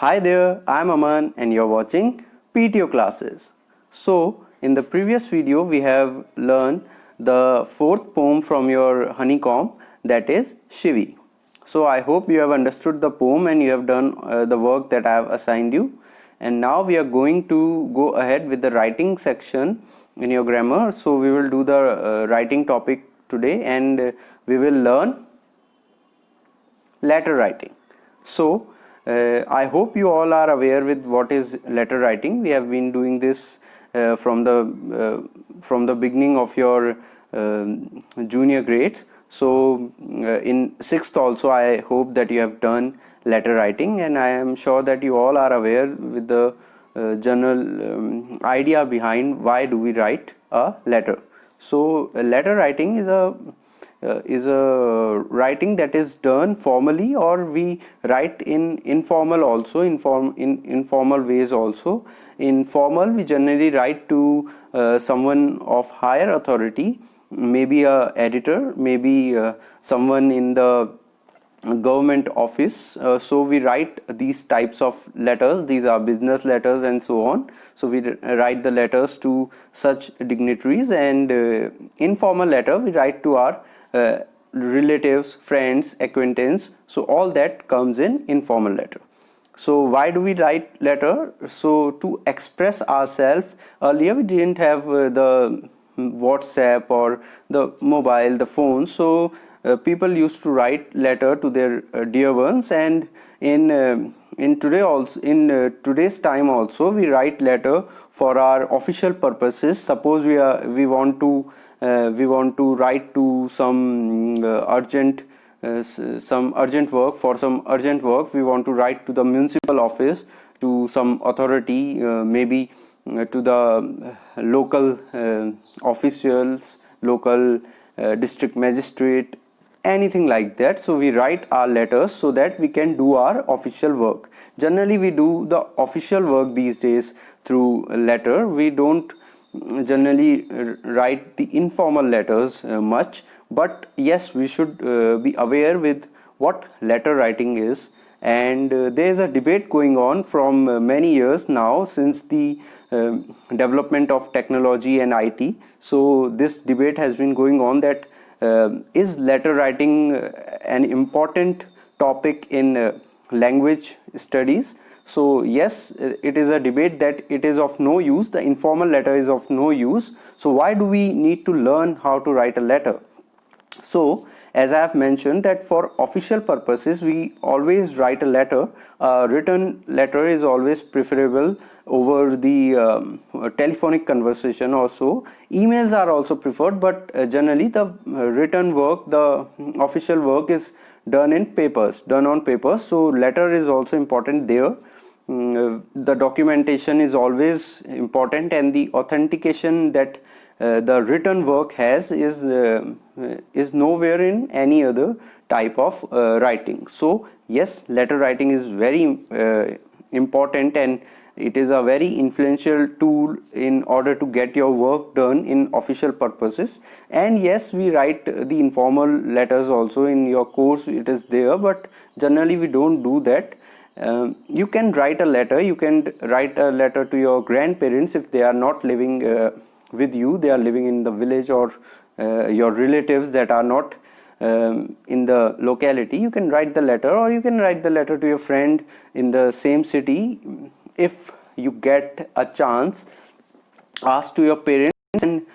Hi there, I'm Aman and you're watching PTO classes. So, in the previous video, we have learned the fourth poem from your honeycomb, that is Shivi. So, I hope you have understood the poem and you have done the work that I have assigned you. And now we are going to go ahead with the writing section in your grammar. So, we will do the writing topic today and we will learn letter writing. So, I hope you all are aware with what is letter writing. We have been doing this from the beginning of your junior grades. So, in sixth also, I hope that you have done letter writing, and I am sure that you all are aware with the general idea behind why do we write a letter. So, letter writing is a writing that is done formally, or we write in informal also, in informal ways also. In formal, we generally write to someone of higher authority, maybe a editor, maybe someone in the government office. So we write these types of letters. These are business letters and so on. So we write the letters to such dignitaries, and informal letter we write to our relatives, friends, acquaintance. So all that comes in informal letter. So why do we write letter? So to express ourselves. Earlier we didn't have the WhatsApp or the mobile, the phone. So people used to write letter to their dear ones, and in today's time also we write letter for our official purposes. Suppose we want to write to some urgent work. For some urgent work we want to write to the municipal office, to some authority, maybe to the local officials, local district magistrate, anything like that. So we write our letters so that we can do our official work. Generally we do the official work these days through letter. We don't generally write the informal letters much, but yes, we should be aware with what letter writing is. And there is a debate going on from many years now, since the development of technology and IT. So this debate has been going on, that is letter writing an important topic in language studies. So yes, it is a debate that it is of no use, the informal letter is of no use. So why do we need to learn how to write a letter? So as I have mentioned, that for official purposes we always write a letter. A written letter is always preferable over the telephonic conversation. Also emails are also preferred, but generally the written work, the official work, is done on papers. So letter is also important there. The documentation is always important, and the authentication that the written work has is nowhere in any other type of writing. So yes, letter writing is very important, and it is a very influential tool in order to get your work done in official purposes. And yes, we write the informal letters also. In your course it is there, but generally we don't do that. You can write a letter. You can write a letter to your grandparents if they are not living with you, they are living in the village, or your relatives that are not in the locality. You can write the letter, or you can write the letter to your friend in the same city. If you get a chance, ask to your parents and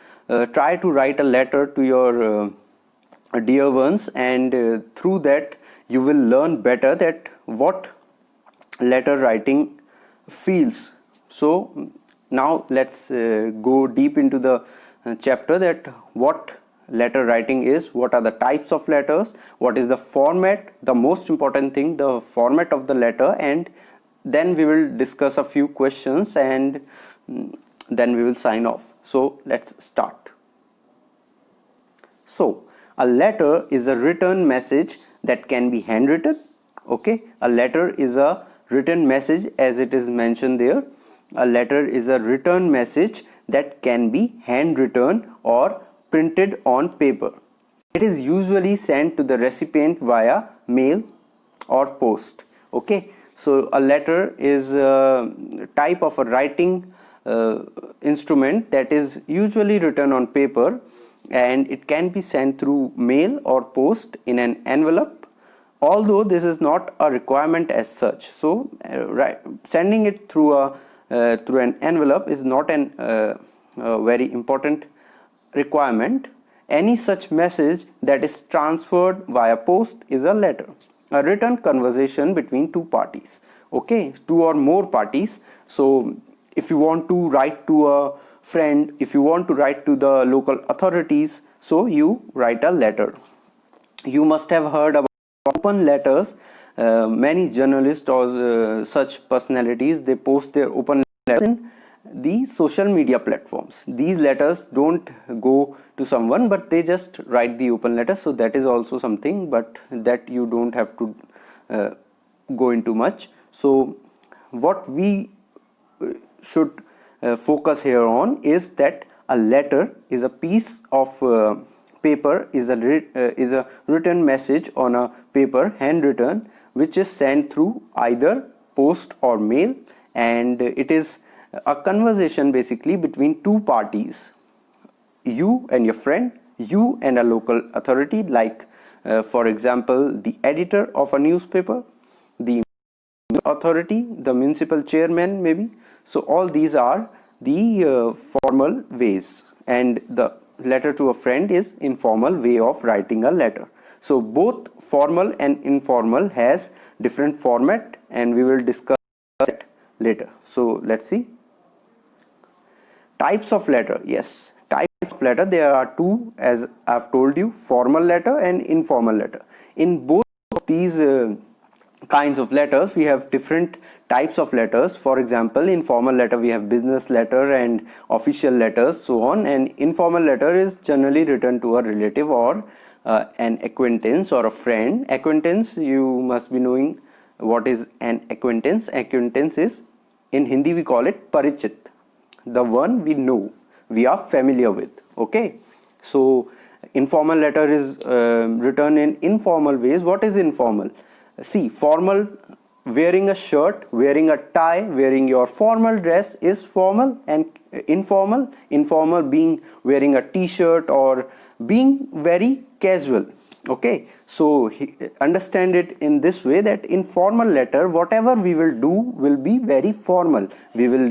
try to write a letter to your dear ones, and through that you will learn better that what letter writing feels. So now let's go deep into the chapter, that what letter writing is, what are the types of letters, what is the format, the most important thing, the format of the letter, and then we will discuss a few questions, and then we will sign off. So let's start. So a letter is a written message that can be handwritten. Okay, a letter is a written message, as it is mentioned there. A letter is a written message that can be handwritten or printed on paper. It is usually sent to the recipient via mail or post. Okay, So a letter is a type of a writing instrument that is usually written on paper, and it can be sent through mail or post in an envelope, although this is not a requirement as such. So sending it through an envelope is not an very important requirement. Any such message that is transferred via post is a letter, a written conversation between two parties, okay, two or more parties. So if you want to write to a friend, if you want to write to the local authorities, so you write a letter. You must have heard about open letters. Many journalists or such personalities, they post their open letters in the social media platforms. These letters don't go to someone, but they just write the open letter. So that is also something, but that you don't have to go into much. So what we should focus here on is that a letter is a piece of paper, is a written message on a paper, handwritten, which is sent through either post or mail, and it is a conversation basically between two parties, you and your friend, you and a local authority, like for example the editor of a newspaper, the authority, the municipal chairman maybe. So all these are the formal ways, and the letter to a friend is informal way of writing a letter. So both formal and informal has different format, and we will discuss that later. So let's see. Types of letter. Yes, types of letter, there are two, as I've told you, formal letter and informal letter. In both of these kinds of letters, we have different types of letters. For example, in formal letter we have business letter and official letters, so on, and informal letter is generally written to a relative or an acquaintance or a friend. Acquaintance, you must be knowing what is an acquaintance. Acquaintance is, in Hindi we call it parichit, the one we know, we are familiar with, okay. So informal letter is written in informal ways. What is informal? See, formal, wearing a shirt, wearing a tie, wearing your formal dress is formal, and informal being wearing a t-shirt or being very casual, okay. So understand it in this way, that in formal letter whatever we will do will be very formal. We will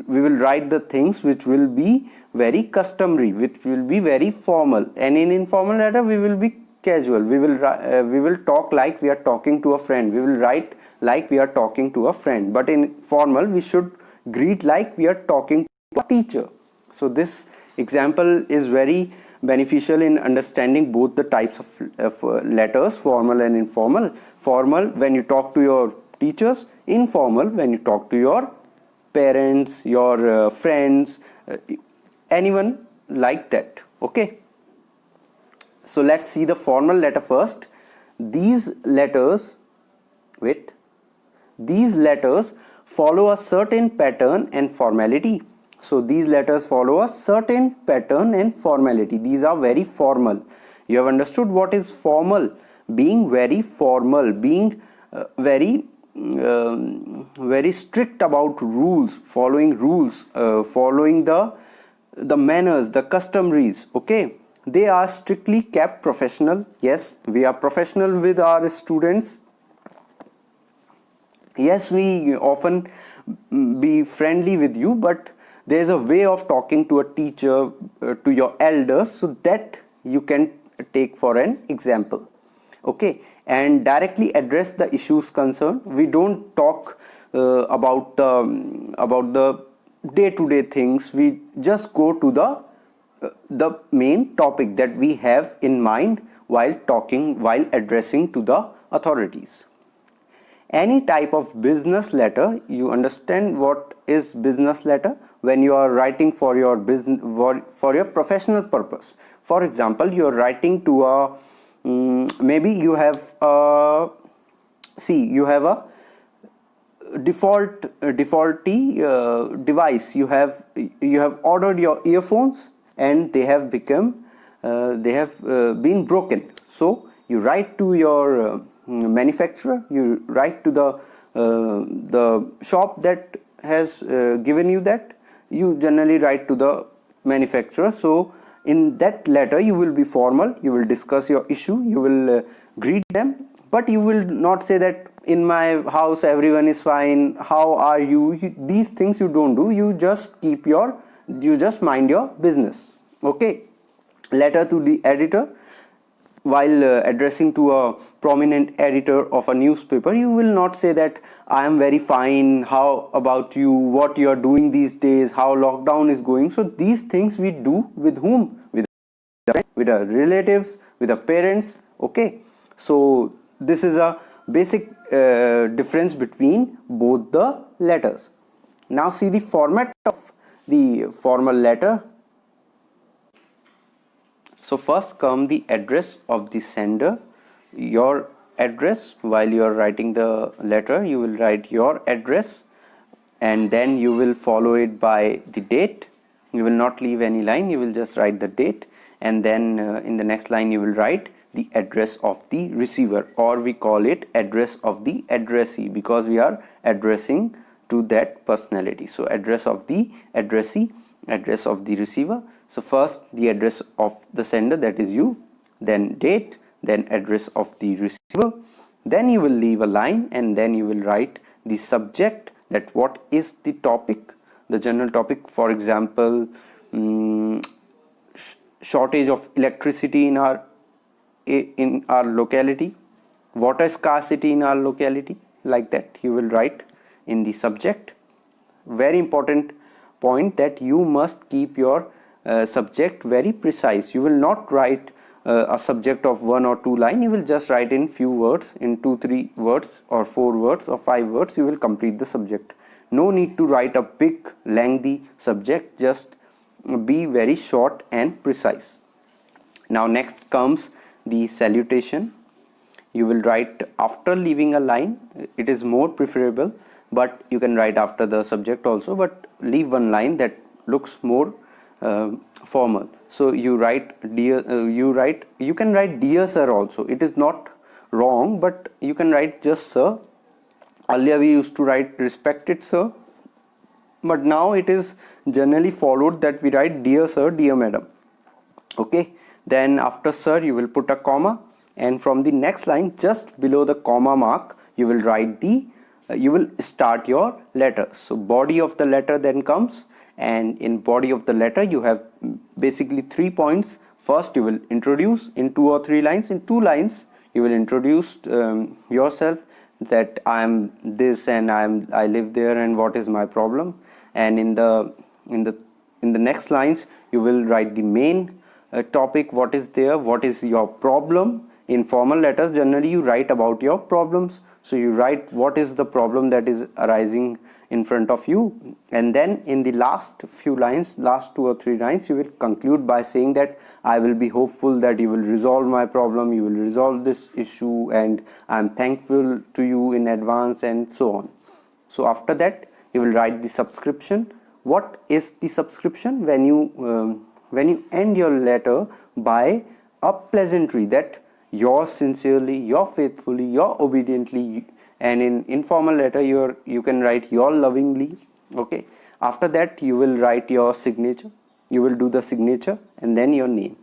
we will write the things which will be very customary, which will be very formal, and in informal letter we will be casual. We will talk like we are talking to a friend, we will write like we are talking to a friend, but in formal we should greet like we are talking to a teacher. So this example is very beneficial in understanding both the types of letters, formal and informal. Formal when you talk to your teachers, informal when you talk to your parents, your friends, anyone like that, okay. So let's see the formal letter first. These letters follow a certain pattern and formality. So these letters follow a certain pattern and formality. These are very formal. You have understood what is formal? Being very formal, being very strict about rules, following the manners, the customaries, okay. They are strictly kept professional. Yes, we are professional with our students. Yes, we often be friendly with you, but there is a way of talking to a teacher, to your elders, so that you can take for an example, okay. And directly address the issues concerned. We don't talk about the day-to-day things. We just go to the main topic that we have in mind while addressing to the authorities. Any type of business letter, you understand what is business letter? When you are writing for your business, for your professional purpose. For example, you are writing to a maybe you have a defaulty device. You have ordered your earphones and they have been broken. So you write to your manufacturer, you write to the shop that has given you that, you generally write to the manufacturer. So in that letter you will be formal, you will discuss your issue, you will greet them, but you will not say that in my house everyone is fine, how are you, these things you don't do. You just you just mind your business. Okay. Letter to the editor. While addressing to a prominent editor of a newspaper, you will not say that I am very fine, how about you, what you are doing these days, how lockdown is going. So these things we do with whom? With our relatives, with our parents. Okay. So this is a basic difference between both the letters. Now see the format of the formal letter. So first come the address of the sender. Your address, while you are writing the letter, you will write your address, and then you will follow it by the date. You will not leave any line, you will just write the date, and then in the next line you will write the address of the receiver, or we call it address of the addressee, because we are addressing to that personality. So address of the addressee, address of the receiver. So first the address of the sender, that is you, then date, then address of the receiver, then you will leave a line, and then you will write the subject, that what is the topic, the general topic. For example, shortage of electricity in our locality, water scarcity in our locality, like that you will write in the subject. Very important point, that you must keep your subject very precise. You will not write a subject of 1 or 2 lines. You will just write in few words, in 2-3 words or 4 words or 5 words, you will complete the subject. No need to write a big lengthy subject, just be very short and precise. Now next comes the salutation. You will write after leaving a line. It is more preferable, but you can write after the subject also, but leave one line that looks more formal. So you write dear, you can write dear sir also, it is not wrong, but you can write just sir. Earlier we used to write respected sir, but now it is generally followed that we write dear sir, dear madam. Okay. Then after sir you will put a comma, and from the next line, just below the comma mark, you will write the you will start your letter. So body of the letter then comes, and in body of the letter you have basically 3 points. First you will introduce in 2 or 3 lines. In 2 lines you will introduce yourself, that I am this and I live there and what is my problem. And in the next lines you will write the main topic, what is there, what is your problem. In formal letters generally you write about your problems, so you write what is the problem that is arising in front of you, and then in the last few lines, last 2 or 3 lines, you will conclude by saying that I will be hopeful that you will resolve my problem, you will resolve this issue, and I am thankful to you in advance, and so on. So after that you will write the subscription. What is the subscription? When you end your letter by a pleasantry, that yours sincerely, your faithfully, your obediently, and in informal letter you can write your lovingly. Okay. After that you will write your signature, you will do the signature, and then your name.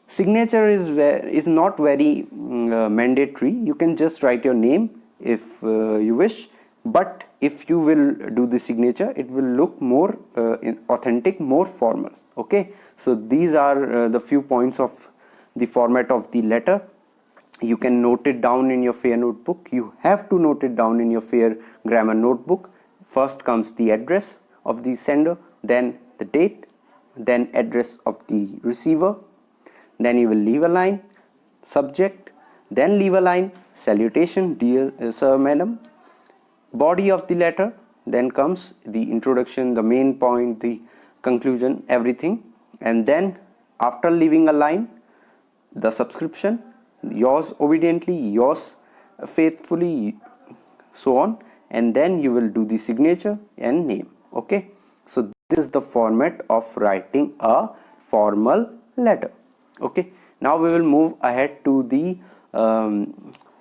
Signature is not very mandatory. You can just write your name if you wish, but if you will do the signature, it will look more authentic, more formal. Okay. So these are the few points of the format of the letter. You can note it down in your fair notebook. You have to note it down in your fair grammar notebook. First comes the address of the sender, then the date, then address of the receiver, then you will leave a line, subject, then leave a line, salutation, dear sir, madam, body of the letter, then comes the introduction, the main point, the conclusion, everything, and then after leaving a line, the subscription, yours obediently, yours faithfully, so on, and then you will do the signature and name. Okay. So this is the format of writing a formal letter. Okay. Now we will move ahead to the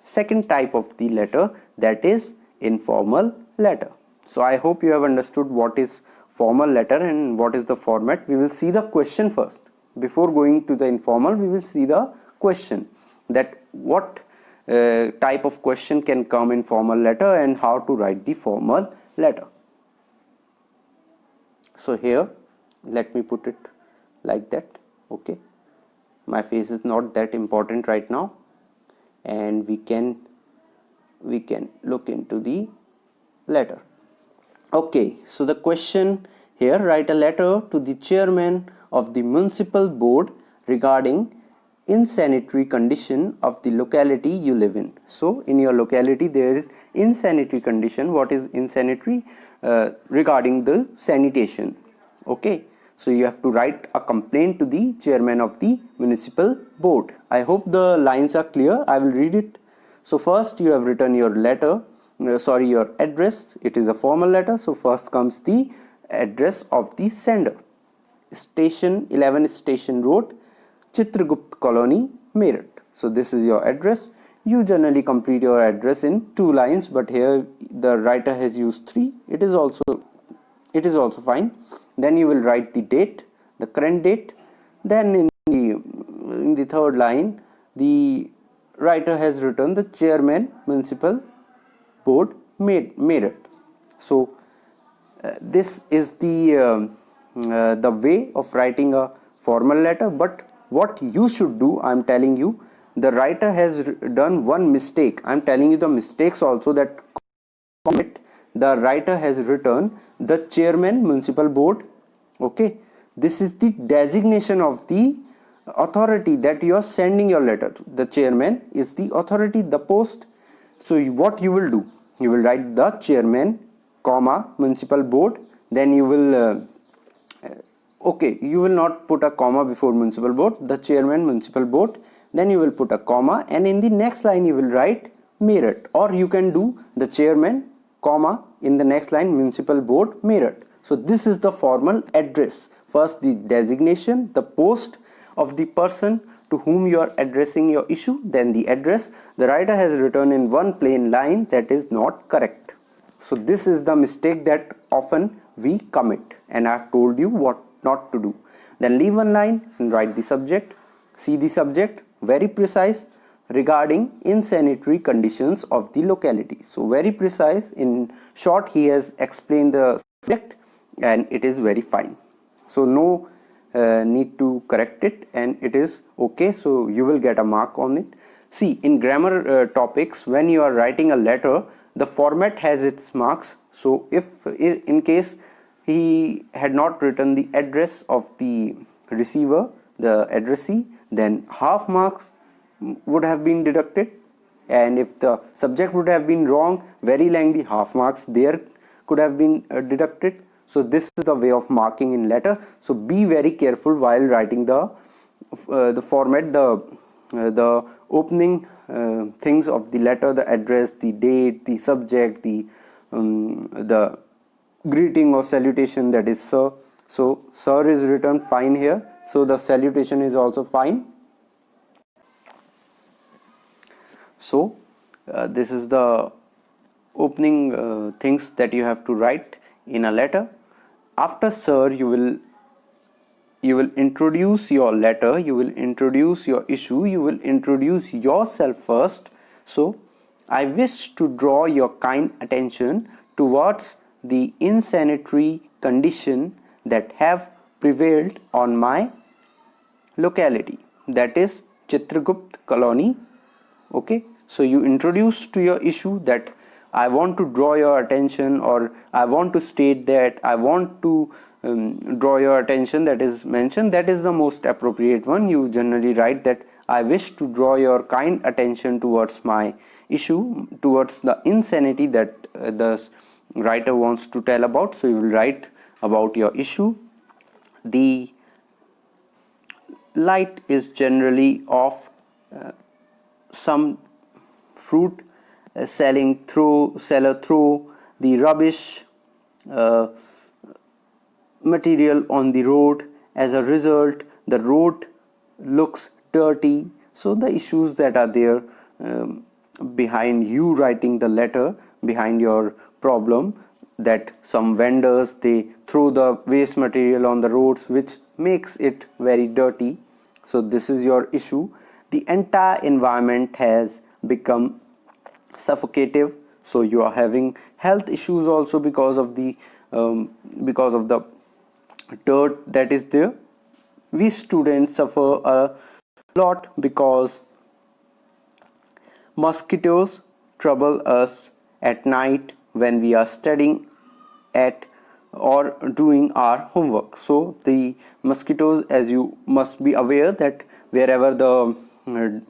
second type of the letter, that is informal letter. So I hope you have understood what is formal letter and what is the format. We will see the question first. Before going to the informal, we will see the question, that what type of question can come in formal letter and how to write the formal letter. So here let me put it like that. Okay, my face is not that important right now, and we can look into the letter. Okay, so the question here: write a letter to the chairman of the municipal board regarding insanitary condition of the locality you live in. So in your locality there is insanitary condition. What is insanitary? Regarding the sanitation. Okay, so you have to write a complaint to the chairman of the municipal board. I hope the lines are clear. I will read it. So first you have written your letter, your address. It is a formal letter, so first comes the address of the sender. Station 11 Station Road, Chitragupt Colony, Meerut. So this is your address. You generally complete your address in 2 lines, but here the writer has used 3. It is also fine. Then you will write the date, the current date. Then in the 3rd line, the writer has written the chairman municipal board Meerut. So this is the way of writing a formal letter. But what you should do, I am telling you, the writer has done one mistake. I am telling you the mistakes also that commit. The writer has written the chairman municipal board. Okay, this is the designation of the authority that you are sending your letter to. The chairman is the authority, the post. So what you will do, you will write the chairman comma municipal board. Then you will you will not put a comma before municipal board, the chairman municipal board. Then you will put a comma, and in the next line you will write Meerut, or you can do the chairman comma in the next line municipal board Meerut. So this is the formal address. First the designation, the post of the person to whom you are addressing your issue, then the address. The writer has written in one plain line, that is not correct. So this is the mistake that often we commit, and I have told you what not to do. Then leave one line and write the subject. See the subject, very precise, regarding insanitary conditions of the locality. So very precise. In short, he has explained the subject and it is very fine. So no need to correct it, and it is okay. So you will get a mark on it. See, in grammar topics, when you are writing a letter, the format has its marks. So if in case he had not written the address of the receiver, the addressee, then half marks would have been deducted, and if the subject would have been wrong, very lengthy, half marks there could have been deducted. So this is the way of marking in letter. So be very careful while writing the format, the opening things of the letter, the address, the date, the subject, the greeting or salutation, that is sir. So sir is written fine here, so the salutation is also fine. So this is the opening things that you have to write in a letter. After sir, you will introduce your letter, you will introduce your issue, you will introduce yourself first. So I wish to draw your kind attention towards the insanitary condition that have prevailed on my locality, that is Chitragupt Colony. Okay, so you introduce to your issue that I want to draw your attention, or I want to state that I want to draw your attention, that is mentioned. That is the most appropriate one. You generally write that I wish to draw your kind attention towards my issue, towards the insanity that the writer wants to tell about. So you will write about your issue. The light is generally off. Some fruit seller throw the rubbish material on the road. As a result, the road looks dirty. So the issues that are there, behind you writing the letter, behind your problem, that some vendors, they throw the waste material on the roads, which makes it very dirty. So this is your issue. The entire environment has become suffocative, so you are having health issues also because of the dirt that is there. We students suffer a lot because mosquitoes trouble us at night when we are studying at or doing our homework. So the mosquitoes, as you must be aware, that wherever the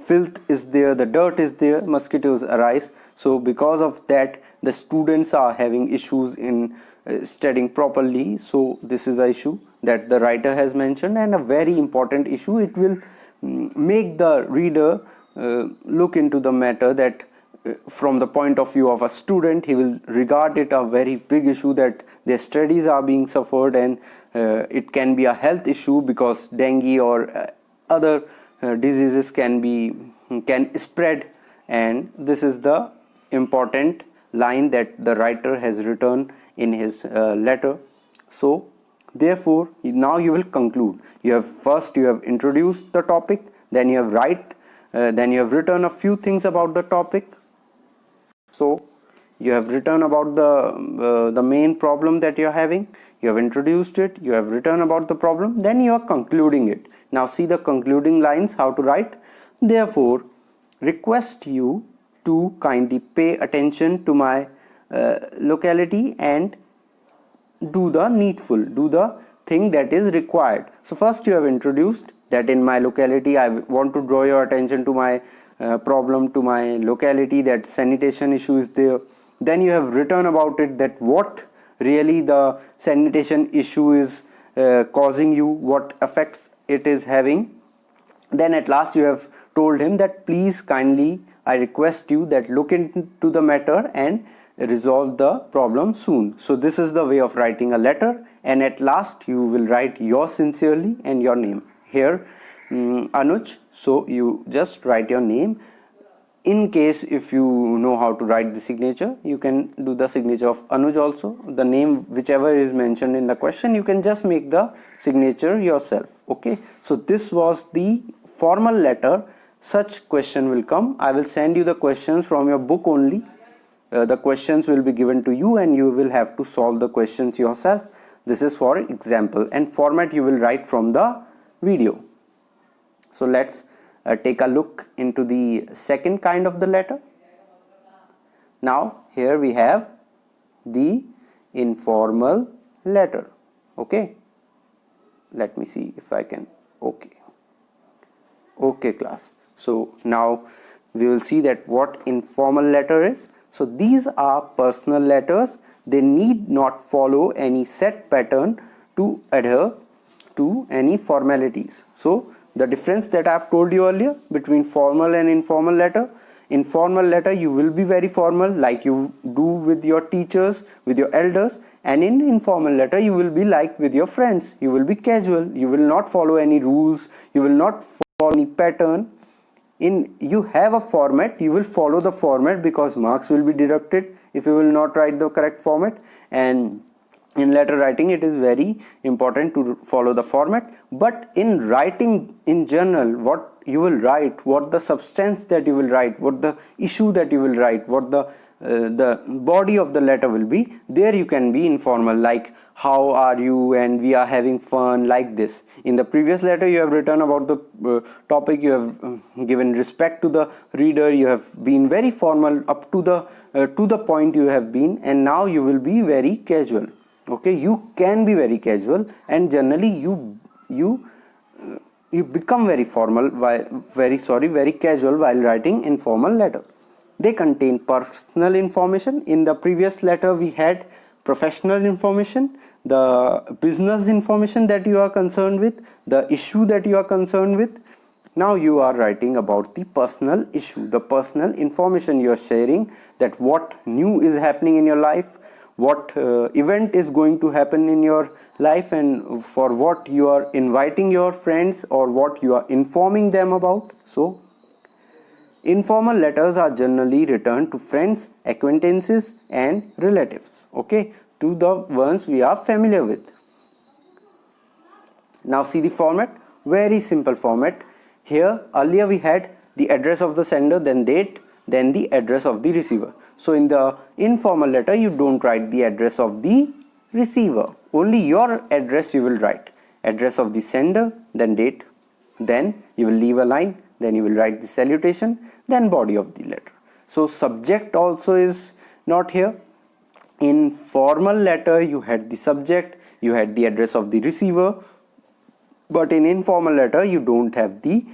filth is there, the dirt is there, mosquitoes arise. So because of that, the students are having issues in studying properly. So this is the issue that the writer has mentioned, and a very important issue. It will make the reader look into the matter that from the point of view of a student, he will regard it a very big issue that their studies are being suffered, and it can be a health issue because dengue or other diseases can spread. And this is the important line that the writer has written in his letter. So therefore, now you will conclude. You have introduced the topic, then you have written a few things about the topic. So you have written about the main problem that you are having, you have introduced it, you have written about the problem, then you are concluding it. Now see the concluding lines, how to write. Therefore, request you to kindly pay attention to my locality and do the needful, do the thing that is required. So first you have introduced that in my locality I want to draw your attention to my problem, to my locality, that sanitation issue is there. Then you have written about it, that what really the sanitation issue is causing you, what effects it is having. Then at last you have told him that please kindly, I request you that look into the matter and resolve the problem soon. So this is the way of writing a letter, and at last you will write yours sincerely and your name. Here Anuj, so you just write your name. In case if you know how to write the signature, you can do the signature of Anuj also. The name whichever is mentioned in the question, you can just make the signature yourself. Okay, so this was the formal letter. Such question will come. I will send you the questions from your book only. The questions will be given to you and you will have to solve the questions yourself. This is for example, and format you will write from the video. So let's take a look into the second kind of the letter. Now here we have the informal letter. Okay, let me see if I can. Okay class, so now we will see that what informal letter is. So these are personal letters. They need not follow any set pattern to adhere to any formalities. So the difference that I have told you earlier between formal and informal letter. Informal letter you will be very formal, like you do with your teachers, with your elders, and in informal letter you will be like with your friends. You will be casual, you will not follow any rules, you will not follow any pattern. You have a format, you will follow the format because marks will be deducted if you will not write the correct format. And in letter writing it is very important to follow the format. But in writing in general, what you will write, what the substance that you will write, what the issue that you will write, what the body of the letter will be, there you can be informal, like how are you and we are having fun, like this. In the previous letter you have written about the topic, you have given respect to the reader, you have been very formal up to the point you have been, and now you will be very casual. Okay, you can be very casual, and generally you become very formal very casual while writing informal letter. They contain personal information. In the previous letter we had professional information, the business information that you are concerned with, the issue that you are concerned with. Now you are writing about the personal issue, the personal information you are sharing, that what new is happening in your life, what event is going to happen in your life, and for what you are inviting your friends or what you are informing them about. So Informal letters are generally written to friends, acquaintances and relatives, okay, to the ones we are familiar with. Now see the format, very simple format. Here earlier we had the address of the sender, then date, then the address of the receiver. So in the informal letter you don't write the address of the receiver, only your address you will write. Address of the sender, then date, then you will leave a line, then you will write the salutation, then body of the letter. So subject also is not here. In formal letter you had the subject, you had the address of the receiver, but in informal letter you don't have the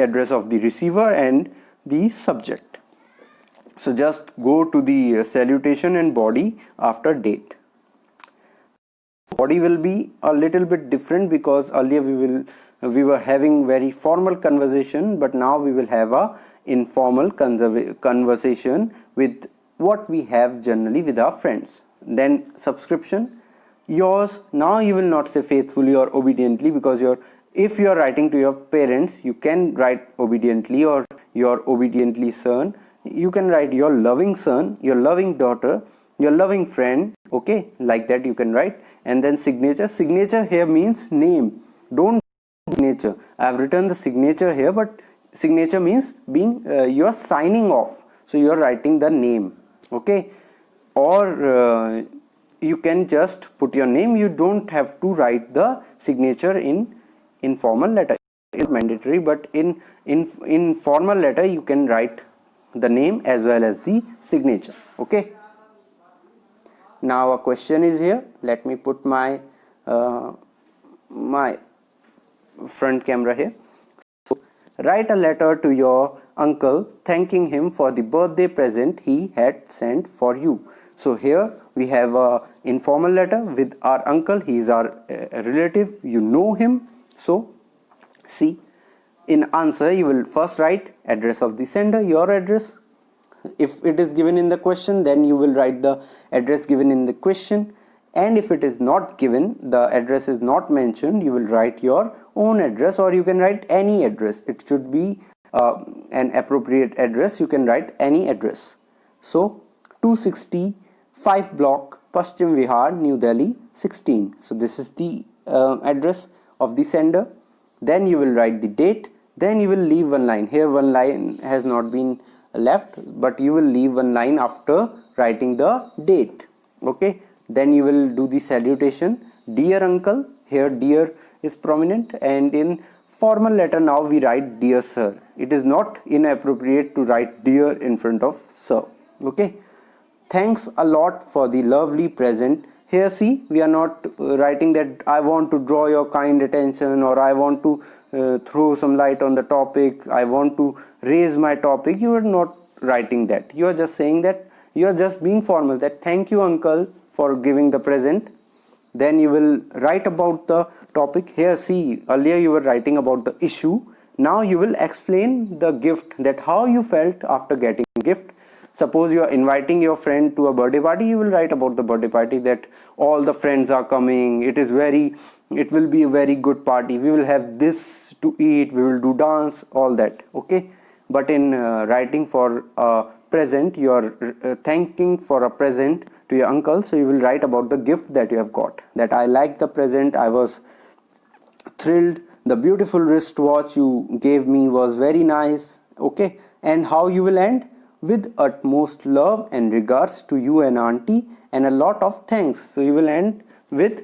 address of the receiver and the subject. So just go to the salutation and body after date. Body will be a little bit different because earlier we were having very formal conversation, but now we will have a informal conversation with what we have generally with our friends. Then subscription, yours. Now you will not say faithfully or obediently, because if you are writing to your parents you can write obediently or your obediently son. You can write your loving son, your loving daughter, your loving friend, okay, like that you can write. And then signature. Signature here means name. Don't signature. I have written the signature here, but signature means being you are signing off, so you are writing the name, okay. Or you can just put your name. You don't have to write the signature in informal letter. It's mandatory, but in formal letter you can write the name as well as the signature, okay. Now a question is here. Let me put my my front camera here. So write a letter to your uncle thanking him for the birthday present he had sent for you. So here we have a informal letter with our uncle. He is our relative, you know him. So see, in answer you will first write address of the sender, your address. If it is given in the question, then you will write the address given in the question, and if it is not given, the address is not mentioned, you will write your own address, or you can write any address. It should be an appropriate address. You can write any address. So 265 block, Paschim Vihar, New Delhi 16. So this is the address of the sender. Then you will write the date, then you will leave one line. Here one line has not been left, but you will leave one line after writing the date, okay. Then you will do the salutation, dear uncle. Here dear is prominent, and in formal letter now we write dear sir. It is not inappropriate to write dear in front of sir, okay. Thanks a lot for the lovely present. Here see, we are not writing that I want to draw your kind attention, or I want to throw some light on the topic, I want to raise my topic. You are not writing that. You are just saying that, you are just being formal, that thank you uncle for giving the present. Then you will write about the topic. Here see, earlier you were writing about the issue. Now you will explain the gift, that how you felt after getting gift. Suppose you are inviting your friend to a birthday party, you will write about the birthday party, that all the friends are coming, it will be a very good party, we will have this to eat, we will do dance, all that, okay. But in writing for a present, you are thanking for a present to your uncle, so you will write about the gift that you have got, that I like the present, I was thrilled, the beautiful wristwatch you gave me was very nice, okay. And how you will end? With utmost love and regards to you and auntie, and a lot of thanks. So you will end with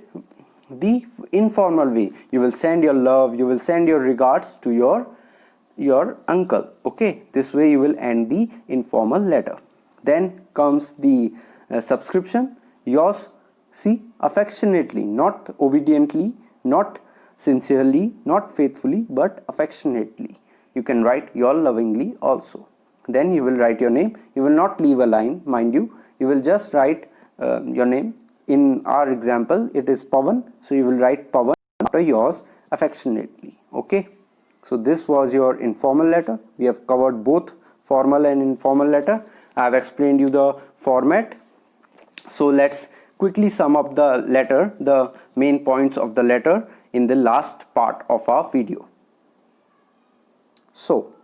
the informal way. You will send your love, you will send your regards to your uncle, okay. This way you will end the informal letter. Then comes the subscription. Yours, see, affectionately, not obediently, not sincerely, not faithfully, but affectionately. You can write your lovingly also. Then you will write your name. You will not leave a line, mind you. You will just write your name. In our example, it is Pawan. So you will write Pawan after yours affectionately. Okay. So this was your informal letter. We have covered both formal and informal letter. I have explained you the format. So let's quickly sum up the letter, the main points of the letter in the last part of our video. So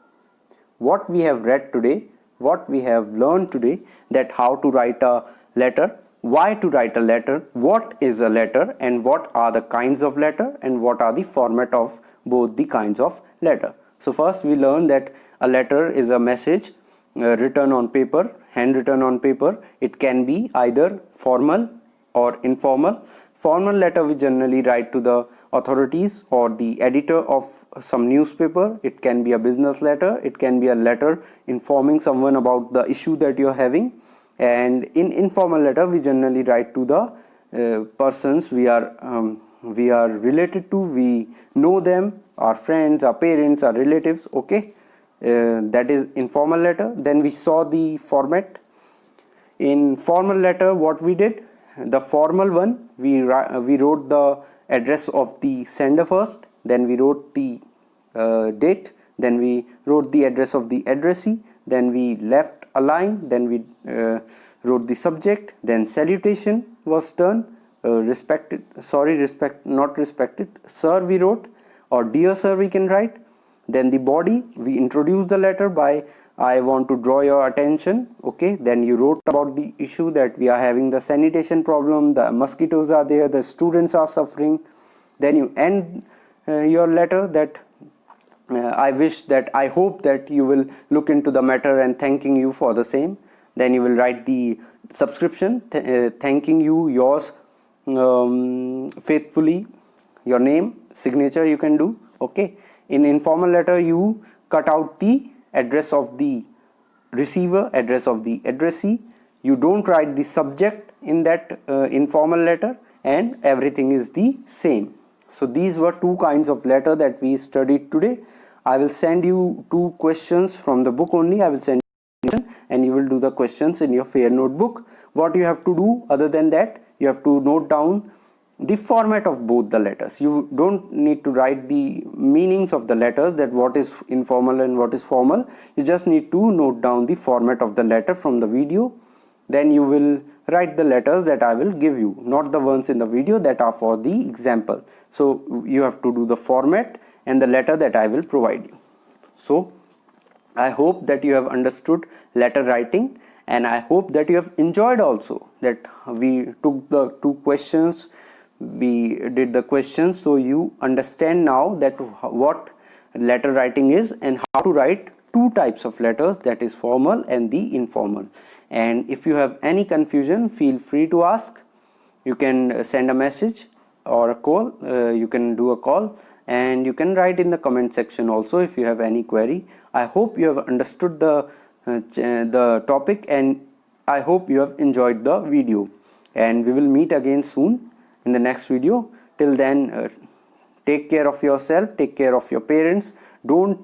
what we have read today, what we have learned today, that how to write a letter, why to write a letter, what is a letter, and what are the kinds of letter, and what are the format of both the kinds of letter. So first we learn that a letter is a message written on paper, handwritten on paper. It can be either formal or informal. Formal letter we generally write to the authorities or the editor of some newspaper. It can be a business letter, it can be a letter informing someone about the issue that you are having. And in informal letter we generally write to the persons we are related to, we know them, our friends, our parents, our relatives. Okay, that is informal letter. Then we saw the format. In formal letter, what we did, the formal one, we wrote the address of the sender first, then we wrote the date, then we wrote the address of the addressee, then we left a line, then we wrote the subject, then salutation was done, not respected, sir we wrote, or dear sir we can write. Then the body, we introduced the letter by I want to draw your attention. Okay, then you wrote about the issue that we are having the sanitation problem, the mosquitoes are there, the students are suffering. Then you end your letter that I hope that you will look into the matter and thanking you for the same. Then you will write the subscription, thanking you, yours faithfully, your name, signature you can do. Okay, in informal letter you cut out the address of the receiver, address of the addressee. You don't write the subject in that informal letter, and everything is the same. So these were two kinds of letter that we studied today. I will send you two questions from the book only. I will send you and you will do the questions in your fair notebook. What you have to do other than that, you have to note down the format of both the letters. You don't need to write the meanings of the letters, that what is informal and what is formal. You just need to note down the format of the letter from the video. Then you will write the letters that I will give you, not the ones in the video that are for the example. So you have to do the format and the letter that I will provide you. So I hope that you have understood letter writing, and I hope that you have enjoyed also, that we took the two questions, we did the questions, so you understand now that what letter writing is and how to write two types of letters, that is formal and the informal. And if you have any confusion, feel free to ask. You can send a message or a call, you can do a call, and you can write in the comment section also if you have any query. I hope you have understood the topic, and I hope you have enjoyed the video, and we will meet again soon in the next video. Till then, take care of yourself, take care of your parents. Don't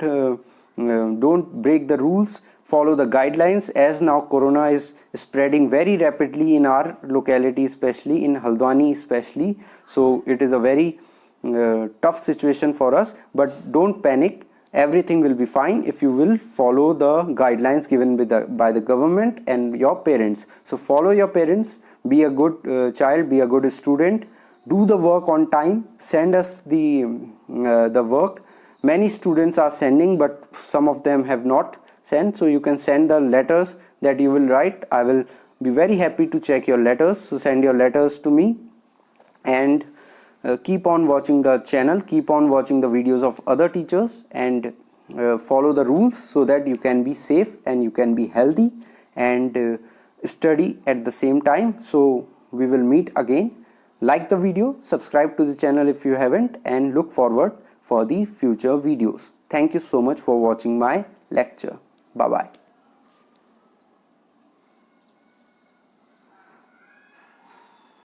break the rules, follow the guidelines, as now corona is spreading very rapidly in our locality, especially in Haldwani especially. So it is a very tough situation for us, but don't panic. Everything will be fine if you will follow the guidelines given by the government and your parents. So follow your parents, be a good child, be a good student, do the work on time, send us the work. Many students are sending, but some of them have not sent, so you can send the letters that you will write. I will be very happy to check your letters, so send your letters to me. And keep on watching the channel, keep on watching the videos of other teachers, and follow the rules so that you can be safe and you can be healthy and study at the same time. So we will meet again. Like the video, subscribe to the channel if you haven't, and look forward for the future videos. Thank you so much for watching my lecture. Bye bye.